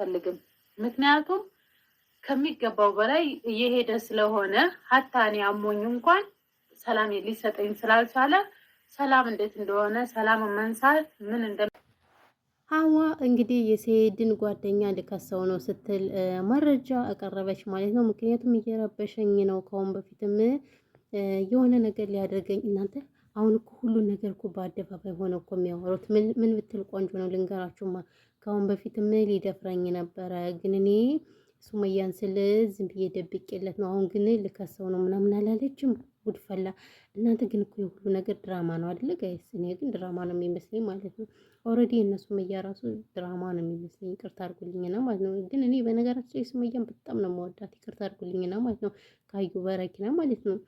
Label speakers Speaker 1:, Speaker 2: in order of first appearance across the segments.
Speaker 1: አይፈልግም። ምክንያቱም ከሚገባው በላይ እየሄደ ስለሆነ ሀታ እኔ አሞኝ እንኳን ሰላም ሊሰጠኝ ስላልቻለ ሰላም እንዴት እንደሆነ ሰላም መንሳት ምን እንደ
Speaker 2: ሀዋ እንግዲህ የሰኢድን ጓደኛ ልከሰው ነው ስትል መረጃ አቀረበች ማለት ነው። ምክንያቱም እየረበሸኝ ነው ከአሁን በፊትም የሆነ ነገር ሊያደርገኝ እናንተ አሁን እኮ ሁሉን ነገር እኮ በአደባባይ ሆነ እኮ የሚያወሩት ምን ብትል ቆንጆ ነው ልንገራችሁማ። ከአሁን በፊትም ሊደፍረኝ ነበረ ግን እኔ ሱመያን ስል ዝም ብዬ ደብቄለት ነው። አሁን ግን ልከሰው ነው ምናምን አላለችም። ጉድፈላ እናንተ ግን እኮ የሁሉ ነገር ድራማ ነው አይደለ ጋይስ? እኔ ግን ድራማ ነው የሚመስለኝ ማለት ነው። ኦልሬዲ እነ ሱመያ ራሱ ድራማ ነው የሚመስለኝ። ይቅርታ አድርጉልኝና ማለት ነው። ግን እኔ በነገራችን ላይ ሱመያን በጣም ነው የምወዳት። ይቅርታ አድርጉልኝና ማለት ነው። ካዩ በረኪና ማለት ነው።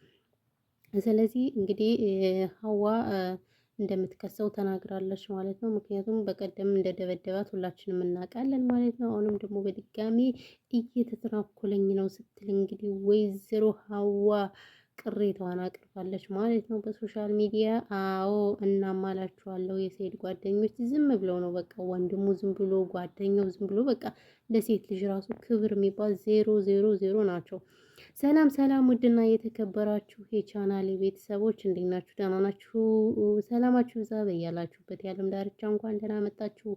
Speaker 2: ስለዚህ እንግዲህ ሀዋ እንደምትከሰው ተናግራለች ማለት ነው። ምክንያቱም በቀደም እንደደበደባት ሁላችንም እናውቃለን ማለት ነው። አሁንም ደግሞ በድጋሚ እየተተናኮለኝ ነው ስትል እንግዲህ ወይዘሮ ሀዋ ቅሬታዋን አቅርባለች ማለት ነው በሶሻል ሚዲያ። አዎ እናማላችኋለሁ የሰኢድ ጓደኞች ዝም ብለው ነው በቃ ወንድሙ ዝም ብሎ ጓደኛው ዝም ብሎ በቃ ለሴት ልጅ ራሱ ክብር የሚባል 000 ናቸው። ሰላም ሰላም፣ ውድና የተከበራችሁ የቻናሌ ቤተሰቦች እንዴት ናችሁ? ደህና ናችሁ? ሰላማችሁ ይብዛ በያላችሁበት የዓለም ዳርቻ። እንኳን ደህና መጣችሁ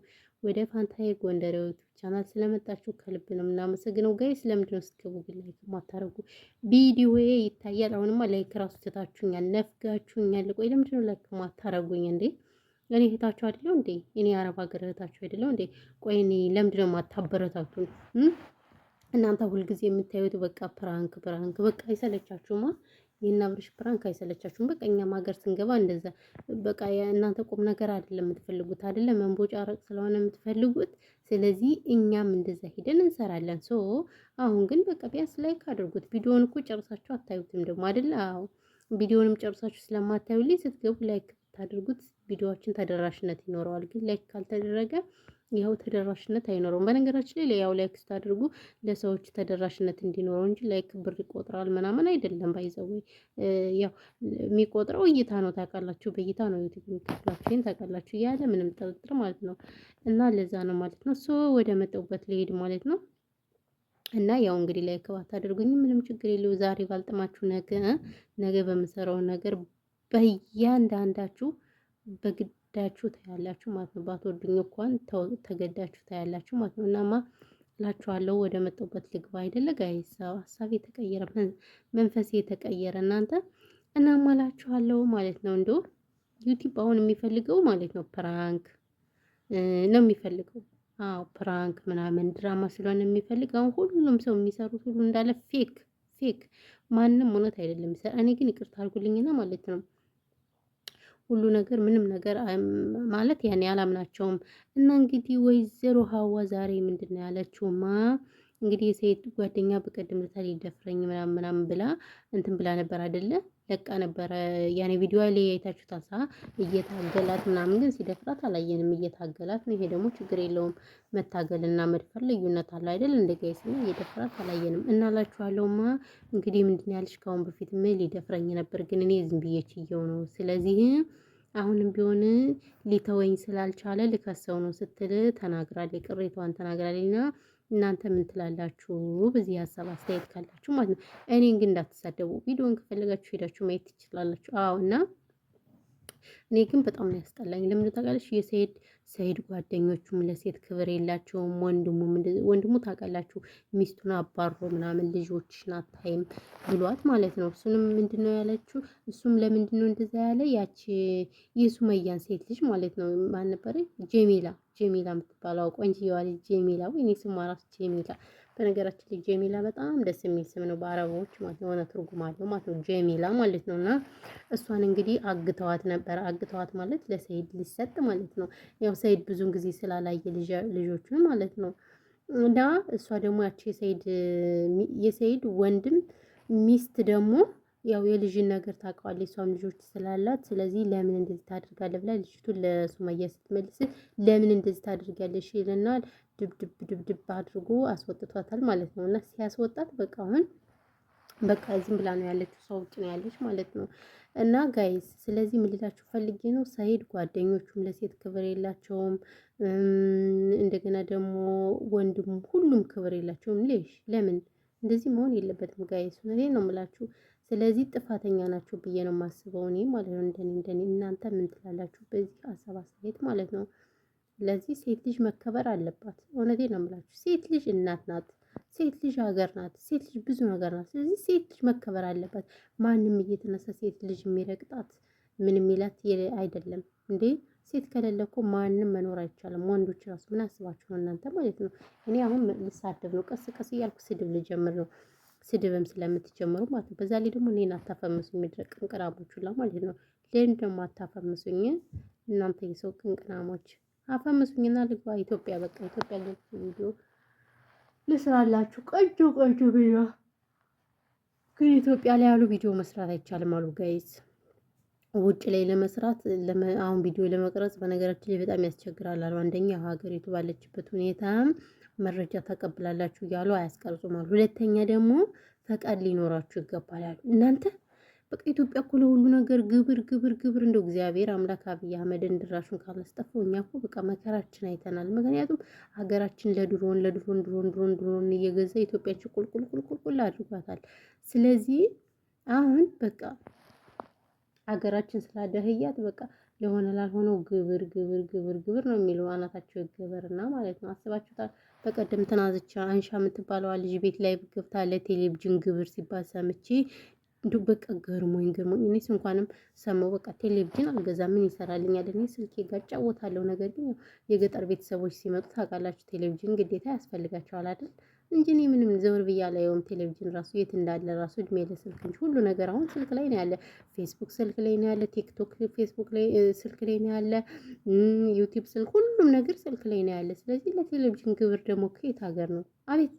Speaker 2: ወደ ፋንታዬ ጎንደሬው ቻናል ስለመጣችሁ ከልብ ነው የምናመሰግነው። ጋይስ ለምንድን ነው ስትገቡ ግን ላይክ ማታረጉ? ቪዲዮዬ ይታያል። አሁንማ ላይክ ራሱ ትታችሁኛል፣ ነፍጋችሁኛል። ቆይ ለምንድን ነው ላይክ ማታረጉኝ እንዴ? እኔ እህታችሁ አይደለሁ እንዴ? እኔ አረብ ሀገር እህታችሁ አይደለሁ እንዴ? ቆይ እኔ ለምንድን ነው ማታበረታቱን? እናንተ ሁልጊዜ የምታዩት በቃ ፕራንክ በቃ አይሰለቻችሁማ? የእነ አብርሽ ፕራንክ አይሰለቻችሁም? በቃ እኛም ሀገር ስንገባ እንደዛ በቃ እናንተ ቁም ነገር አይደለም የምትፈልጉት አይደለም መንቦጫረቅ ስለሆነ የምትፈልጉት። ስለዚህ እኛም እንደዛ ሄደን እንሰራለን። ሶ አሁን ግን በቃ ቢያንስ ላይክ አድርጉት። ቪዲዮውን እኮ ጨርሳችሁ አታዩትም ደግሞ አይደለ? አዎ ቪዲዮውንም ጨርሳችሁ ስለማታዩልኝ ስትገቡ ላይክ ታድርጉት። ቪዲዮዎችን ተደራሽነት ይኖረዋል። ግን ላይክ ካልተደረገ ያው ተደራሽነት አይኖረውም። በነገራችን ላይ ያው ላይክ ስታደርጉ ለሰዎች ተደራሽነት እንዲኖረው እንጂ ላይክ ብር ይቆጥራል ምናምን አይደለም። ባይዘው ያው የሚቆጥረው እይታ ነው ታውቃላችሁ። በእይታ ነው ዩቲዩብ የሚከፍላችሁ ይሄን ታውቃላችሁ። ያለ ምንም ጥርጥር ማለት ነው። እና ለዛ ነው ማለት ነው። ሶ ወደ መጣሁበት ልሄድ ማለት ነው። እና ያው እንግዲህ ላይክ ባታደርጉኝ ምንም ችግር የለው። ዛሬ ባልጥማችሁ ነገ በምሰራው ነገር በእያንዳንዳችሁ በግዳችሁ ታያላችሁ ማለት ነው። ባትወዱኝ እንኳን ተገዳችሁ ታያላችሁ ማለት ነው። እናማ እላችኋለሁ ወደ መጣሁበት ልግባ አይደለ ጋይስ? ሀሳብ የተቀየረ መንፈስ የተቀየረ እናንተ እናማ እላችኋለሁ ማለት ነው። እንደው ዩቲዩብ አሁን የሚፈልገው ማለት ነው ፕራንክ ነው የሚፈልገው። አዎ ፕራንክ ምናምን ድራማ ስለሆነ የሚፈልግ አሁን ሁሉም ሰው የሚሰሩት ሁሉ እንዳለ ፌክ ማንም እውነት አይደለም የሚሰራ። እኔ ግን ይቅርታ አድርጉልኝና ማለት ነው ሁሉ ነገር ምንም ነገር ማለት ያኔ አላምናቸውም። እና እንግዲህ ወይዘሮ ሀዋ ዛሬ ምንድነው ያለችውማ? እንግዲህ የሰኢድ ጓደኛ በቀደም ዕለት ሊደፍረኝ ምናምን ብላ እንትን ብላ ነበር አይደለ? ለቃ ነበረ ያኔ ቪዲዮ ላይ አይታችሁታል። እየታገላት ምናምን ግን ሲደፍራት አላየንም። እየታገላት ነው። ይሄ ደግሞ ችግር የለውም። መታገልና መድፈር ልዩነት አለ አይደል? እንደ ጋይስና እየደፈራት አላየንም። እናላችኋለሁማ እንግዲህ ምንድነው ያለች? ካሁን በፊት ሊደፍረኝ ነበር ግን እኔ ዝም ብዬ ችየው ነው። ስለዚህ አሁንም ቢሆን ሊተወኝ ስላልቻለ ልከሰው ነው ስትል ተናግራለች። ቅሬታዋን ተናግራለችና እናንተ ምን ትላላችሁ? በዚህ ሀሳብ አስተያየት ካላችሁ ማለት ነው። እኔን ግን እንዳትሳደቡ። ቪዲዮን ከፈለጋችሁ ሄዳችሁ ማየት ትችላላችሁ። አዎ እና እኔ ግን በጣም ነው ያስጠላኝ። ለምን ታውቃለች? ሰኢድ ጓደኞቹም ለሴት ክብር የላቸውም። ወንድሙ ታውቃላችሁ ሚስቱን አባሮ ምናምን ልጆችሽን አታይም ብሏት ማለት ነው። እሱንም ምንድነው ያለችው? እሱም ለምንድነው እንደዛ ያለ? ያቺ የሱመያን ሴት ልጅ ማለት ነው ማን ነበረ? ጀሚላ የምትባለው ቆንጆዋ ልጅ ጀሚላ። ወይኔ ስሟ ራሱ ጀሚላ። በነገራችን ላይ ጀሚላ በጣም ደስ የሚል ስም ነው በአረቦች ማለት ነው። የሆነ ትርጉም አለው ማለት ነው ጀሚላ ማለት ነው። እና እሷን እንግዲህ አግተዋት ነበር። አግተዋት ማለት ለሰኢድ ሊሰጥ ማለት ነው። ያው ሰኢድ ብዙን ጊዜ ስላላየ ልጆቹን ማለት ነው። እና እሷ ደግሞ ያቺ የሰኢድ ወንድም ሚስት ደግሞ ያው የልጅን ነገር ታውቀዋለች። እሷም ልጆች ስላላት ስለዚህ ለምን እንደዚህ ታደርጋለህ ብላ ልጅቱን ለሱመያ ስትመልስ ለምን እንደዚህ ታደርጋለሽ ይለናል። ድብድብ አድርጎ አስወጥቷታል ማለት ነው። እና ሲያስወጣት በቃ አሁን በቃ ዝም ብላ ነው ያለችው፣ ሰው ውጭ ነው ያለች ማለት ነው። እና ጋይስ ስለዚህ ምን ልላችሁ ፈልጌ ነው፣ ሰኢድ ጓደኞቹም ለሴት ክብር የላቸውም። እንደገና ደግሞ ወንድሙ ሁሉም ክብር የላቸውም። ለምን እንደዚህ መሆን የለበትም ጋይስ፣ እውነቴን ነው የምላችሁ። ስለዚህ ጥፋተኛ ናቸው ብዬ ነው የማስበው እኔ ማለት ነው። እንደኔ እናንተ ምን ትላላችሁ በዚህ ሀሳብ አስተያየት ማለት ነው። ስለዚህ ሴት ልጅ መከበር አለባት። እውነቴን ነው የምላችሁ። ሴት ልጅ እናት ናት። ሴት ልጅ ሀገር ናት። ሴት ልጅ ብዙ ነገር ናት። ስለዚህ ሴት ልጅ መከበር አለባት። ማንም እየተነሳ ሴት ልጅ የሚረግጣት ምን የሚላት አይደለም እንዴ። ሴት ከሌለ እኮ ማንም መኖር አይቻልም። ወንዶች ራሱ ምን አስባችሁ ነው እናንተ ማለት ነው። እኔ አሁን ልሳደብ ነው፣ ቀስ ቀስ እያልኩ ስድብ ልጀምር ነው። ስድብም ስለምትጀምሩ ማለት ነው። በዛ ላይ ደግሞ እኔን አታፈምሱኝ፣ የሚድረቅ ቅንቅናሞች ሁላ ማለት ነው። ሌን ደግሞ አታፈምሱኝ እናንተ የሰው ቅንቅናሞች። አፈምሱኝና ልግባ ኢትዮጵያ። በቃ ኢትዮጵያ ቪዲዮ ልስራላችሁ ቆንጆ ቪዲዮ። ግን ኢትዮጵያ ላይ ያሉ ቪዲዮ መስራት አይቻልም አሉ ጋይዝ። ውጭ ላይ ለመስራት አሁን ቪዲዮ ለመቅረጽ በነገራችን ላይ በጣም ያስቸግራል አሉ። አንደኛ ሀገሪቱ ባለችበት ሁኔታ መረጃ ተቀብላላችሁ እያሉ አያስቀርጹም አሉ። ሁለተኛ ደግሞ ፈቃድ ሊኖራችሁ ይገባላሉ። እናንተ በቃ ኢትዮጵያ እኮ ለሁሉ ነገር ግብር እንደው እግዚአብሔር አምላክ አብይ አህመድን ድራሹን ካላስጠፋው እኛ እኮ በቃ መከራችን አይተናል። ምክንያቱም ሀገራችን ለድሮን እየገዛ ኢትዮጵያችን ቁልቁል አድርጓታል። ስለዚህ አሁን በቃ ሀገራችን ስላደህያት በቃ ለሆነ ላልሆነው ግብር ነው የሚለው አናታቸው ይገበርና ማለት ነው። አስባችሁታል? በቀደም ተናዝቻ አንሻ የምትባለዋ ልጅ ቤት ላይ ገብታ ለቴሌቪዥን ግብር ሲባል ሰምቼ እንዲሁ በቃ ገርሞኝ እኔስ እንኳንም ሰማሁ። በቃ ቴሌቪዥን አልገዛም ምን ይሰራልኛል? እኔ ስልኬ ጋር እጫወታለሁ። ነገር ግን የገጠር ቤተሰቦች ሲመጡ ታውቃላችሁ ቴሌቪዥን ግዴታ ያስፈልጋቸዋል አይደል? እንጂ እኔ ምንም ዘወር ብዬ አላየውም። ቴሌቪዥን ራሱ የት እንዳለ ራሱ እድሜ ለስልክ እንጂ ሁሉ ነገር አሁን ስልክ ላይ ነው ያለ። ፌስቡክ ስልክ ላይ ነው ያለ። ቲክቶክ ፌስቡክ ላይ ስልክ ላይ ነው ያለ። ዩቲዩብ ስልክ፣ ሁሉም ነገር ስልክ ላይ ነው ያለ። ስለዚህ ለቴሌቪዥን ግብር ደግሞ ከየት ሀገር ነው? አቤት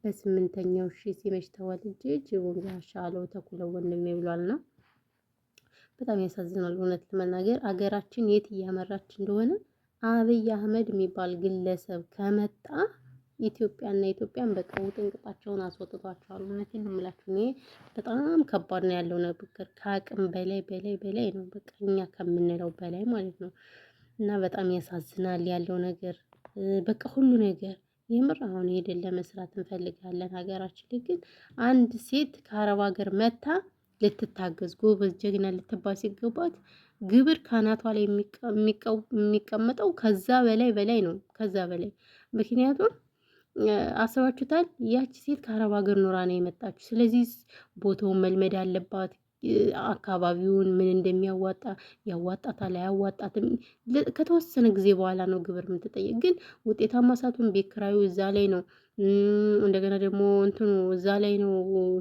Speaker 2: በስምንተኛው ሲመሽ ተወልጄ ጅቡን ያሻለው ተኩለው ወንድሜ ብሏልና በጣም ያሳዝናል። እውነት ለመናገር አገራችን የት እያመራች እንደሆነ አብይ አህመድ የሚባል ግለሰብ ከመጣ ኢትዮጵያን በቃ ውጥንቅጣቸውን አስወጥቷቸዋል። እውነቴን ነው የምላችሁ። እኔ በጣም ከባድ ነው ያለው ነገር፣ ከአቅም በላይ ነው። በቃ እኛ ከምንለው በላይ ማለት ነው። እና በጣም ያሳዝናል ያለው ነገር። በቃ ሁሉ ነገር የምር አሁን ሄደን ለመስራት እንፈልጋለን። ሀገራችን ላይ ግን አንድ ሴት ከአረብ ሀገር መታ ልትታገዝ ጎበዝ ጀግና ልትባል ሲገባት ግብር ካናቷ ላይ የሚቀመጠው ከዛ በላይ ነው። ከዛ በላይ ምክንያቱም አስባችሁታል? ያቺ ሴት ከአረብ ሀገር ኖራ ነው የመጣችው። ስለዚህ ቦታውን መልመድ አለባት። አካባቢውን ምን እንደሚያዋጣ ያዋጣታል አያዋጣትም። ከተወሰነ ጊዜ በኋላ ነው ግብር የምትጠየቅ። ግን ውጤታማ ሳትሆን ቤት ኪራዩ እዛ ላይ ነው። እንደገና ደግሞ እንትኑ እዛ ላይ ነው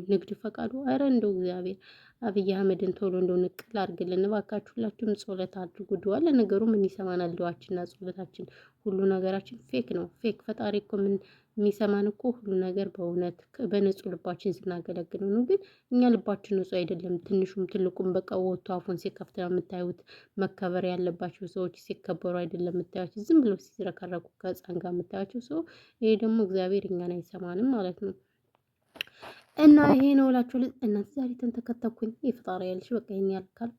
Speaker 2: ንግድ ፈቃዱ። አረ እንደው እግዚአብሔር አብይ አህመድን ቶሎ እንደው ንቅል አድርግልን እባካችሁ። ሁላችሁም ጸሎት አድርጉ። ድዋ ለነገሩ ምን ይሰማናል? ድዋችንና ጸሎታችን ሁሉ ነገራችን ፌክ ነው። ፌክ ፈጣሪ እኮ ምን የሚሰማን እኮ ሁሉ ነገር በእውነት በንጹህ ልባችን ስናገለግለው ነው። ግን እኛ ልባችን ንጹህ አይደለም። ትንሹም ትልቁም በቃ ወጥቶ አፉን ሲከፍት ነው የምታዩት። መከበር ያለባቸው ሰዎች ሲከበሩ አይደለም የምታዩቸው። ዝም ብለው ሲዝረከረኩ ከህፃን ጋር የምታዩቸው ሰው። ይሄ ደግሞ እግዚአብሔር እኛን አይሰማንም ማለት ነው። እና ይሄ ነው እላችሁ። እናንተ ዛሬ ተንተከተኩኝ። የፍጣሪ ያልሽ በቃ ይሄን ያልካል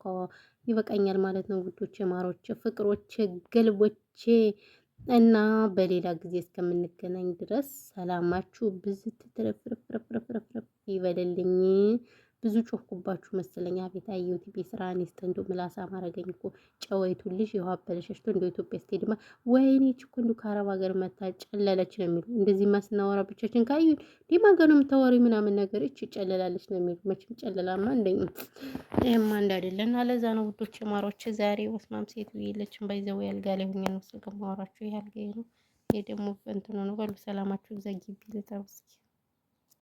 Speaker 2: ይበቃኛል ማለት ነው። ውዶቼ፣ ማሮቼ፣ ፍቅሮቼ፣ ገልቦቼ እና በሌላ ጊዜ እስከምንገናኝ ድረስ ሰላማችሁ ብዙ ትትረፍረፍረፍረፍረፍ ይበልልኝ። ብዙ ጮህኩባችሁ መሰለኝ። አቤት አየሁት ቤስራ ኔስተ እንዶ ምላሳ ማረገኝ እኮ ጨወይቱ ልጅ ይኸው አበለሸሽቶ እንዶ ኢትዮጵያ ስትሄድማ ወይኔ እኮ እንዶ ከአረብ ሀገር መታ ጨለለች ነው የሚሉ። እንደዚህ ማስናወራ ብቻችን ካዩ ዲማገኑ የምታወሪ ምናምን ነገር እቺ ጨለላለች ነው የሚሉ። መቼም ጨለላማ እንደኝ ይሄማ እንዳይደለና ለዛ ነው ውዶች ማሮች ዛሬ ወስማም ሴት የለችም። ባይዘው ያልጋ ላይ ሆኜ ነው ስልክ ማወራችሁ። ያልጋ ነው ይሄ ደግሞ እንትኑ ነው። በሉ ሰላማችሁ ዘግይቢ ለታውስ